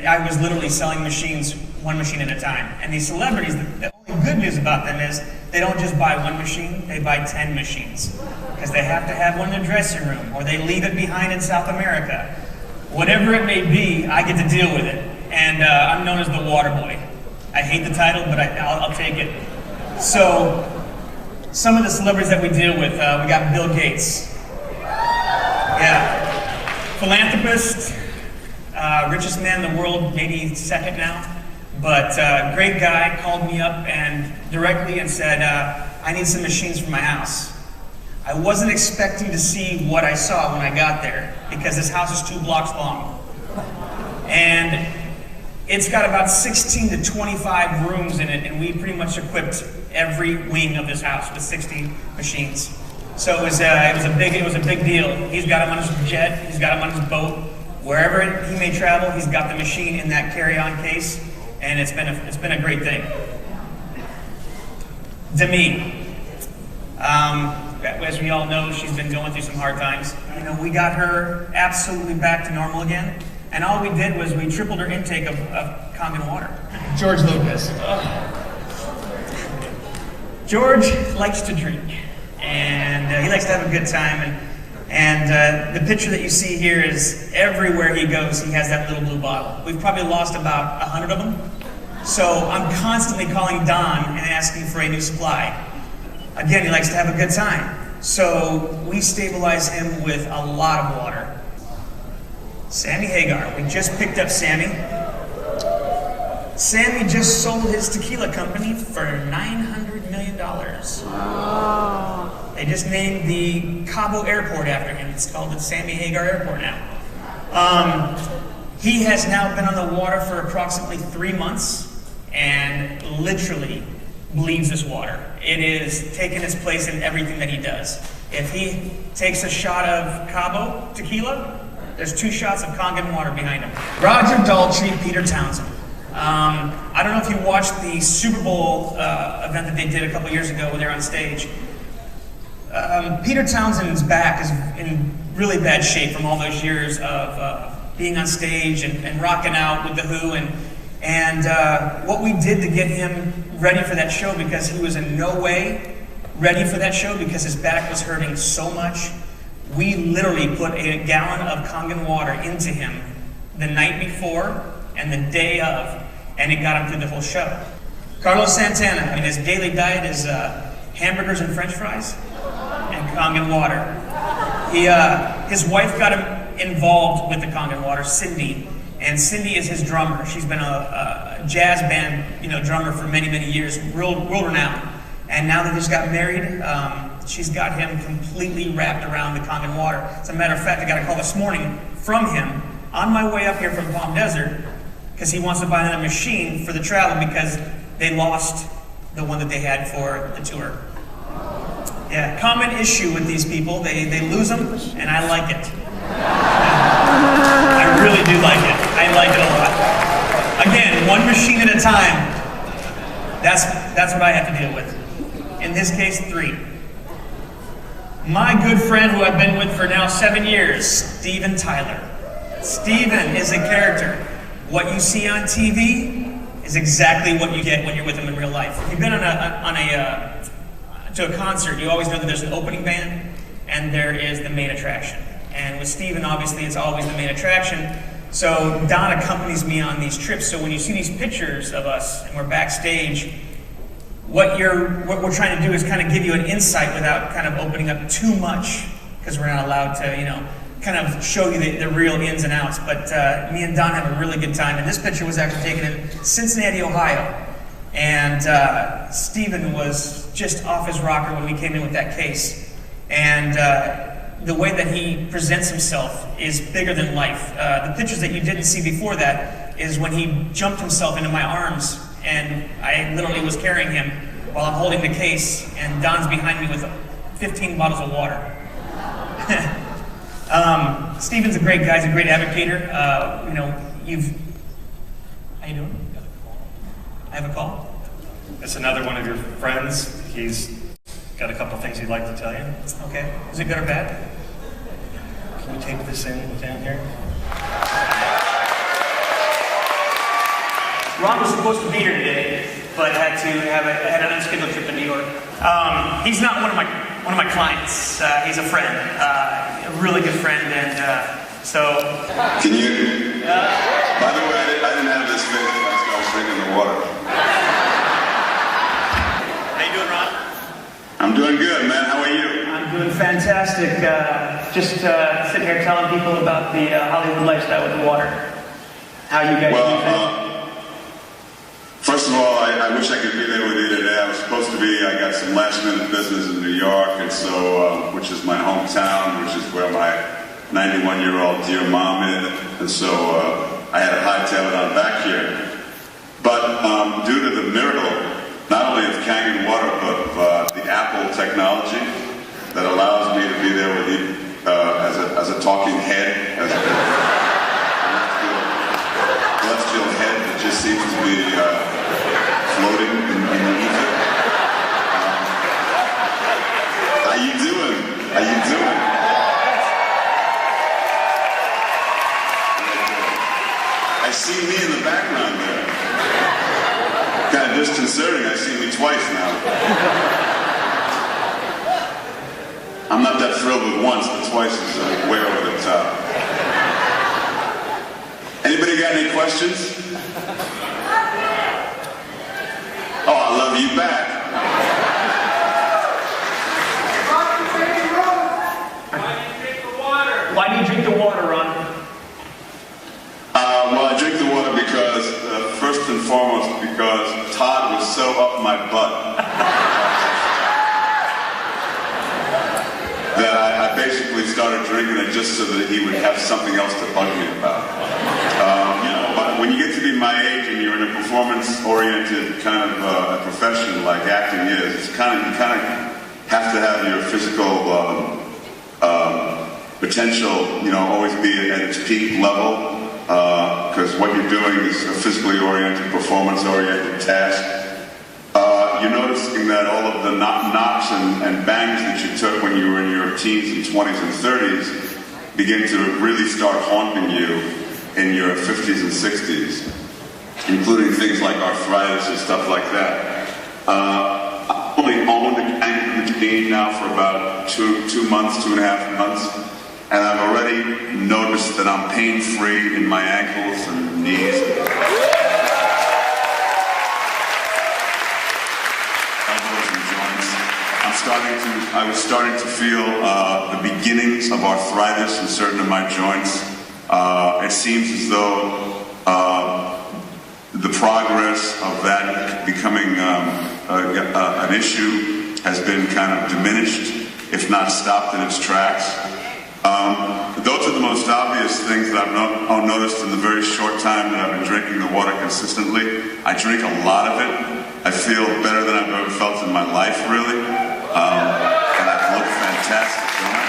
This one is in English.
and I was literally selling machines, one machine at a time. And these celebrities, the only good news about them is they don't just buy one machine, they buy 10 machines. Because they have to have one in their dressing room, or they leave it behind in South America. Whatever it may be, I get to deal with it. And I'm known as the water boy. I hate the title, but I'll take it. So, some of the celebrities that we deal with, we got Bill Gates. Yeah. Philanthropist, richest man in the world, maybe second now. But great guy, called me up and directly and said, I need some machines for my house. I wasn't expecting to see what I saw when I got there, because this house is 2 blocks long. And it's got about 16 to 25 rooms in it, and we pretty much equipped every wing of this house with 60 machines. So it was a big deal. He's got them on his jet, he's got them on his boat. Wherever he may travel, he's got the machine in that carry-on case, and it's been a great thing. Demi. As we all know, she's been going through some hard times. You know, we got her absolutely back to normal again, and all we did was we tripled her intake of Kangen water. George Lucas. George likes to drink, and he likes to have a good time, and the picture that you see here is everywhere he goes, he has that little blue bottle. We've probably lost about 100 of them, so I'm constantly calling Don and asking for a new supply. Again, he likes to have a good time. So we stabilize him with a lot of water. Sammy Hagar, we just picked up Sammy. Sammy just sold his tequila company for $900 million. Oh. They just named the Cabo Airport after him. It's called the Sammy Hagar Airport now. He has now been on the water for approximately 3 months and literally bleeds this water. It is taking its place in everything that he does. If he takes a shot of Cabo tequila, there's 2 shots of Kangen water behind him. Roger Daltrey, Peter Townsend. I don't know if you watched the Super Bowl event that they did a couple years ago when they were on stage. Peter Townsend's back is in really bad shape from all those years of being on stage and rocking out with The Who, and what we did to get him ready for that show, because he was in no way ready for that show because his back was hurting so much, we literally put a gallon of Kangen water into him the night before and the day of, and it got him through the whole show. Carlos Santana, I mean, his daily diet is hamburgers and french fries and Kangen water. His wife got him involved with the Kangen water, Cindy. And Cindy is his drummer. She's been a jazz band, drummer for many, many years, world renowned. And now that they just got married, she's got him completely wrapped around the Kangen water. As a matter of fact, I got a call this morning from him on my way up here from Palm Desert, because he wants to buy another machine for the travel because they lost the one that they had for the tour. Yeah, common issue with these people, they lose them, and I like it. I really do like it. I like it a lot. Again, one machine at a time. That's what I have to deal with. In this case, 3. My good friend who I've been with for now 7 years, Steven Tyler. Steven is a character. What you see on TV is exactly what you get when you're with him in real life. If you've been to a concert, you always know that there's an opening band and there is the main attraction. And with Steven, obviously, it's always the main attraction. So Don accompanies me on these trips. So when you see these pictures of us and we're backstage, what we're trying to do is kind of give you an insight without kind of opening up too much, because we're not allowed to, kind of show you the real ins and outs. But me and Don have a really good time. And this picture was actually taken in Cincinnati, Ohio. And Steven was just off his rocker when we came in with that case. And the way that he presents himself is bigger than life. The pictures that you didn't see before that is when he jumped himself into my arms, and I literally was carrying him while I'm holding the case, and Don's behind me with 15 bottles of water. Steven's a great guy. He's a great advocator. How you doing? I have a call. It's another one of your friends. He's got a couple things he'd like to tell you. Okay. Is it good or bad? Can we take this in down here? Ron was supposed to be here today, but had an unscheduled trip to New York. He's not one of my clients. He's a friend, a really good friend, and so. Can you? By the way, I didn't have this face when I started drinking the water. How you doing, Ron? I'm doing good, man. How are you? I'm doing fantastic. Just sitting here telling people about the Hollywood lifestyle with the water. How you guys use it? First of all, I wish I could be there with you today. I was supposed to be. I got some last-minute business in New York, and so, which is my hometown, which is where my 91-year-old dear mom is, and so I had to hightail it on back here. But due to the miracle, not only of Kangen water, but the Apple technology that allows me to be there with you as a talking head, as a celestial head that just seems to be floating in the ether. How you doing? How you doing? I see me in the background there. Kind of disconcerting. I see me twice now. I'm not that thrilled with once, but twice is way over the top. Anybody got any questions? Oh, I love you back. Why do you drink the water, Ron? Well, I drink the water because, first and foremost, because Todd was so up my butt that I basically started drinking it just so that he would have something else to bug me about. But when you get to be my age and you're in a performance-oriented kind of profession like acting is, you kind of have to have your physical potential, always be at its peak level, because what you're doing is a physically oriented, performance-oriented task. You're noticing that all of the knocks and bangs that you took when you were in your teens and 20s and 30s begin to really start haunting you in your 50s and 60s, including things like arthritis and stuff like that. I've only owned a Kangen machine now for about 2 months, 2.5 months, and I've already noticed that I'm pain-free in my ankles and knees. I was starting to feel the beginnings of arthritis in certain of my joints. It seems as though the progress of that becoming an issue has been kind of diminished, if not stopped in its tracks. Those are the most obvious things that I've noticed in the very short time that I've been drinking the water consistently. I drink a lot of it. I feel better than I've ever felt in my life, really. And I look fantastic, don't I?